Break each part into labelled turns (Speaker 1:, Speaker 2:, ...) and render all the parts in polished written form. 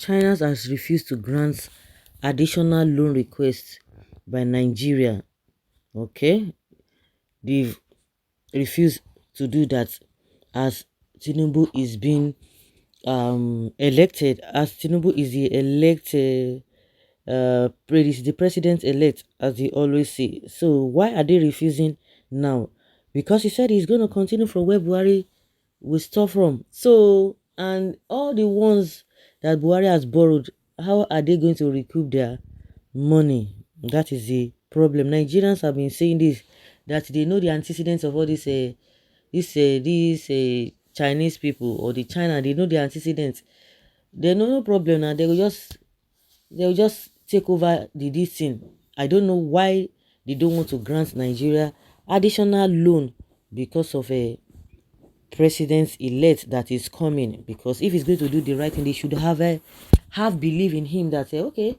Speaker 1: China has refused to grant additional loan requests by Nigeria. Okay, they've refused to do that as Tinubu is being elected. As Tinubu is the elected the president elect, as they always say. So why are they refusing now? Because he said he's going to continue from where Buhari will start from. So, and all the ones that Buhari has borrowed, how are they going to recoup their money? That is the problem. Nigerians have been saying this, that they know the antecedents of all these Chinese people, or the China. They know the antecedents. They know no problem now. They will just take over this thing. I don't know why they don't want to grant Nigeria additional loan because of a president-elect that is coming. Because if he's going to do the right thing, they should have belief in him that okay,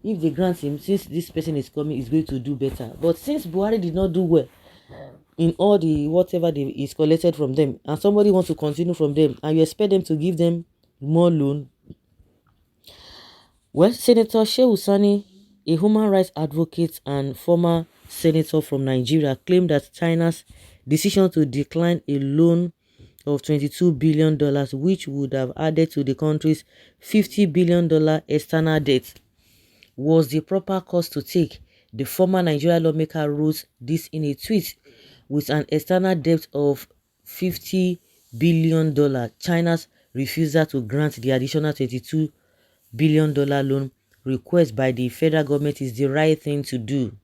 Speaker 1: if they grant him, since this person is coming, he's going to do better. But since Buhari did not do well in all the whatever is collected from them, and somebody wants to continue from them, and you expect them to give them more loan. Well, Senator Shehu Sani, a human rights advocate and former senator from Nigeria, claimed that China's decision to decline a loan of $22 billion, which would have added to the country's $50 billion external debt, was the proper course to take. The former Nigerian lawmaker wrote this in a tweet. With an external debt of $50 billion, China's refusal to grant the additional $22 billion loan request by the federal government is the right thing to do.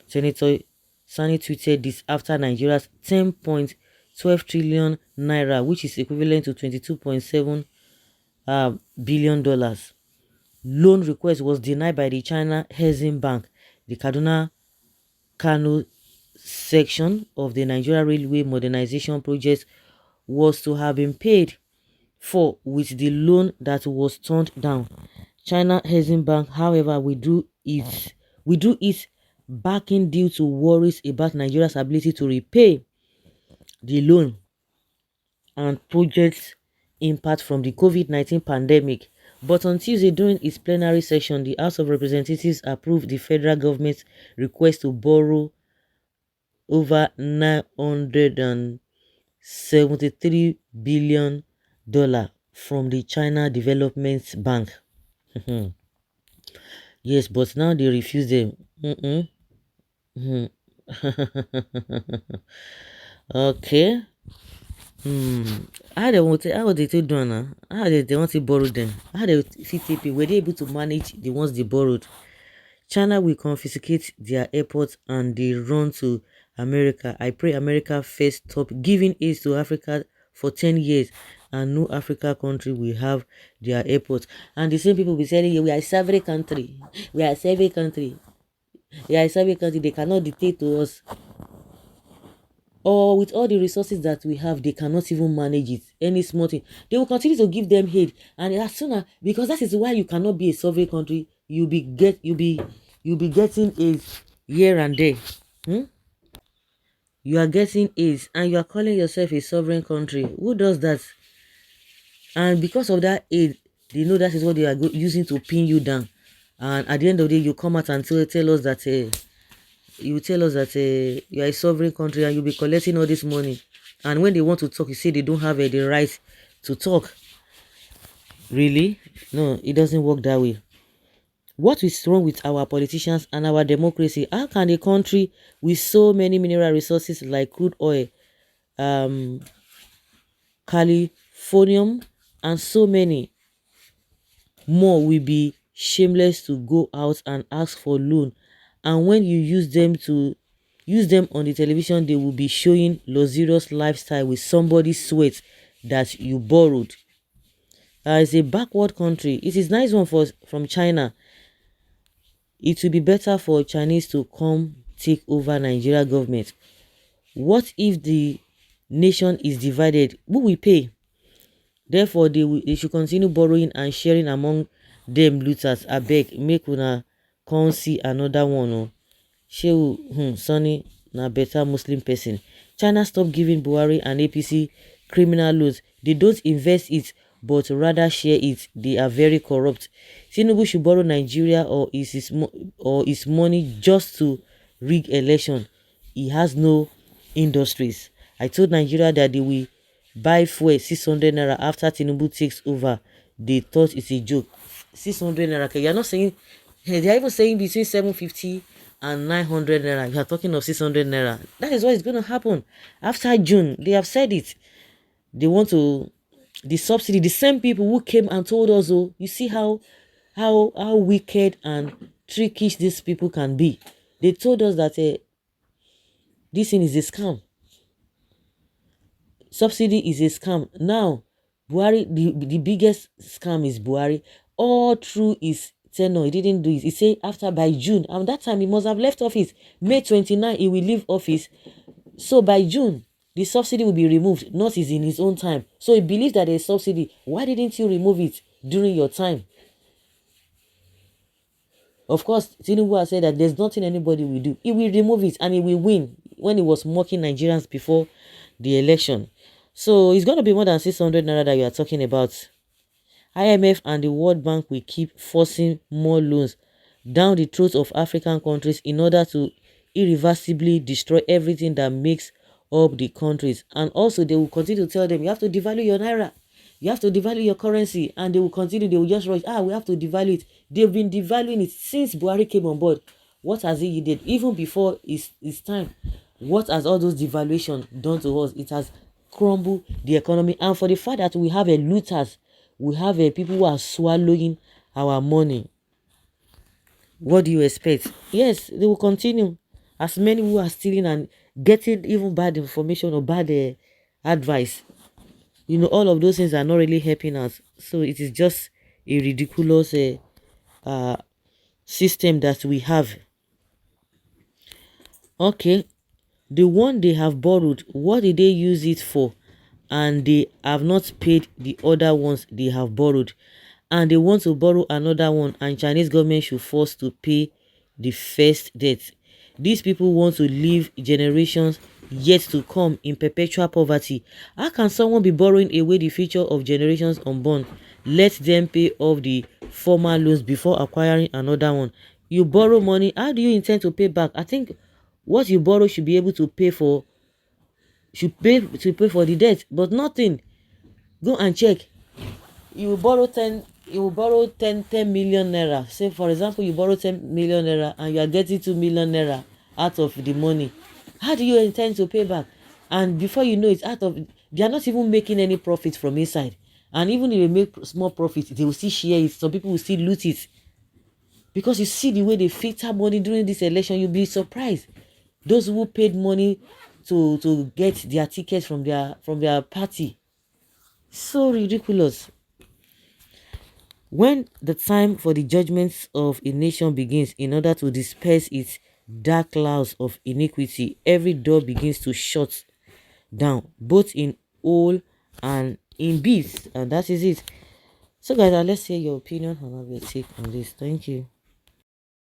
Speaker 1: Senator Sani tweeted this after Nigeria's 10.12 trillion naira, which is equivalent to $22.7 billion loan request, was denied by the China Exim Bank. The Kano section of the Nigeria Railway Modernization Project was to have been paid for with the loan that was turned down. China Exim Bank, however, withdrew its backing due to worries about Nigeria's ability to repay the loan and project's impact from the COVID-19 pandemic. But on Tuesday, during its plenary session, the House of Representatives approved the federal government's request to borrow over $973 billion from the China Development Bank. Yes, but now they refuse them. Okay. How they take do now? How they want to borrow them? How they fit take? Were they able to manage the ones they borrowed? China will confiscate their airports and they run to America. I pray America first stop giving aid to Africa for 10 years and no Africa country will have their airports. And the same people be saying, we are a sovereign country. We are a sovereign country. We are a sovereign country. They cannot dictate to us. Or with all the resources that we have, they cannot even manage it. Any small thing, they will continue to give them aid. And as soon as, because that is why you cannot be a sovereign country, you'll be getting aid here and there. You are getting aid and you are calling yourself a sovereign country. Who does that? And because of that aid, they know that is what they are using to pin you down. And at the end of the day, you come out and tell us that you are a sovereign country and you'll be collecting all this money. And when they want to talk, you say they don't have the right to talk. Really? No, it doesn't work that way. What is wrong with our politicians and our democracy? How can a country with so many mineral resources like crude oil, californium, and so many more will be shameless to go out and ask for loan, and when you use them on the television, they will be showing luxurious lifestyle with somebody's sweat that you borrowed. It's a backward country. It is nice one from China. It will be better for Chinese to come take over Nigeria government. What if the nation is divided? Who will pay? Therefore, they should continue borrowing and sharing among them looters. Abeg, make una come see another one. Oh. Shehu Sani na better Muslim person. China stop giving Buhari and APC criminal loans. They don't invest it but rather share it. They are very corrupt. Tinubu should borrow Nigeria or his money just to rig election. He has no industries. I told Nigeria that they will buy fuel 600 naira after Tinubu takes over. They thought it's a joke. 600 naira. Okay, you're not saying, they are even saying between 750 and 900 naira. You are talking of 600 naira. That is what is going to happen after June. They have said it. They want to, the subsidy, the same people who came and told us, oh, you see how wicked and trickish these people can be. They told us that this thing is a scam. Subsidy is a scam. Now, Buhari, the biggest scam is Buhari. All through his tenure, he didn't do it. He said after by June, and that time he must have left office. May 29, he will leave office. So by June, the subsidy will be removed. Not is in his own time. So he believes that there's subsidy. Why didn't you remove it during your time? Of course, Tinubu has said that there's nothing anybody will do. He will remove it and he will win when he was mocking Nigerians before the election. So it's going to be more than 600 naira that you are talking about. IMF and the World Bank will keep forcing more loans down the throats of African countries in order to irreversibly destroy everything that makes up the countries. And also they will continue to tell them, you have to devalue your naira. You have to devalue your currency, and they will continue. They will just rush. We have to devalue it. They've been devaluing it since Buhari came on board. What has he did? Even before his time, what has all those devaluation done to us? It has crumbled the economy. And for the fact that we have a looters, we have a people who are swallowing our money. What do you expect? Yes, they will continue. As many who are stealing and getting even bad information or bad advice, all of those things are not really helping us. So it is just a ridiculous uh, system that we have. Okay, the one they have borrowed, what did they use it for? And they have not paid the other ones they have borrowed. And they want to borrow another one, and Chinese government should force to pay the first debt. These people want to leave generations yet to come in perpetual poverty. How can someone be borrowing away the future of generations unborn? Let them pay off the former loans before acquiring another one. You borrow money, how do you intend to pay back? I think what you borrow should be able to pay for, for the debt, but nothing. Go and check. You borrow 10 million naira. Say for example, you borrow 10 million naira and you are getting 2 million naira out of the money. How do you intend to pay back? And before you know it, they are not even making any profit from inside. And even if they make small profit, they will still share it. Some people will still loot it. Because you see the way they filter money during this election, you'll be surprised. Those who paid money to get their tickets from their party. So ridiculous. When the time for the judgments of a nation begins, in order to disperse its dark clouds of iniquity, every door begins to shut down, both in whole and in bits. And that is it. So guys, let's hear your opinion and have your take on this. Thank you.